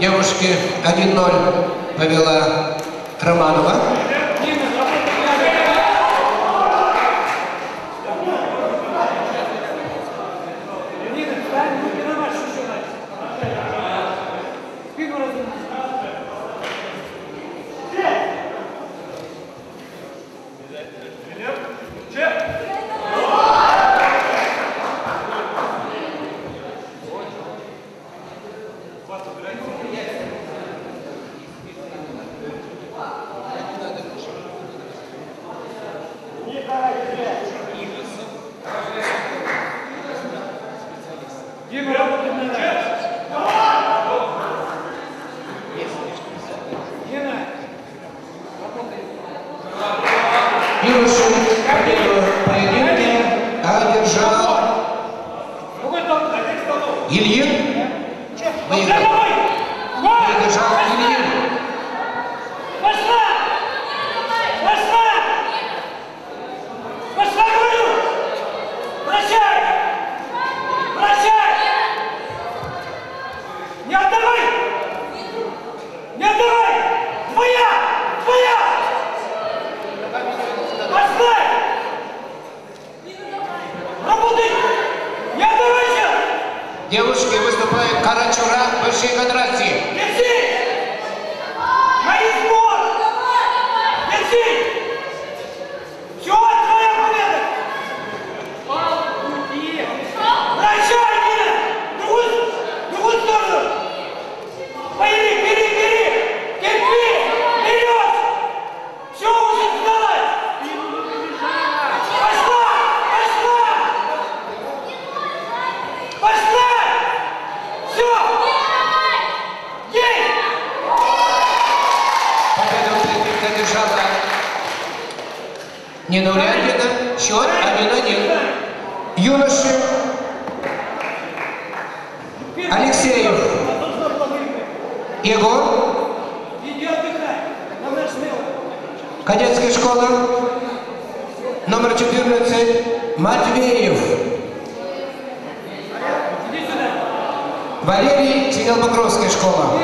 Девушки 1-0 повела Романова. Юноша победу в поединке одержал Ильин. Выиграл. Выдержал Ильин. Девушки выступают Карачура, Большие Кондрати. Одержала Нина Урядина, счет 1-1. Юноши Алексеев Егор, кадетская школа, номер 14 Матвеев Валерий, Синел-Покровская школа.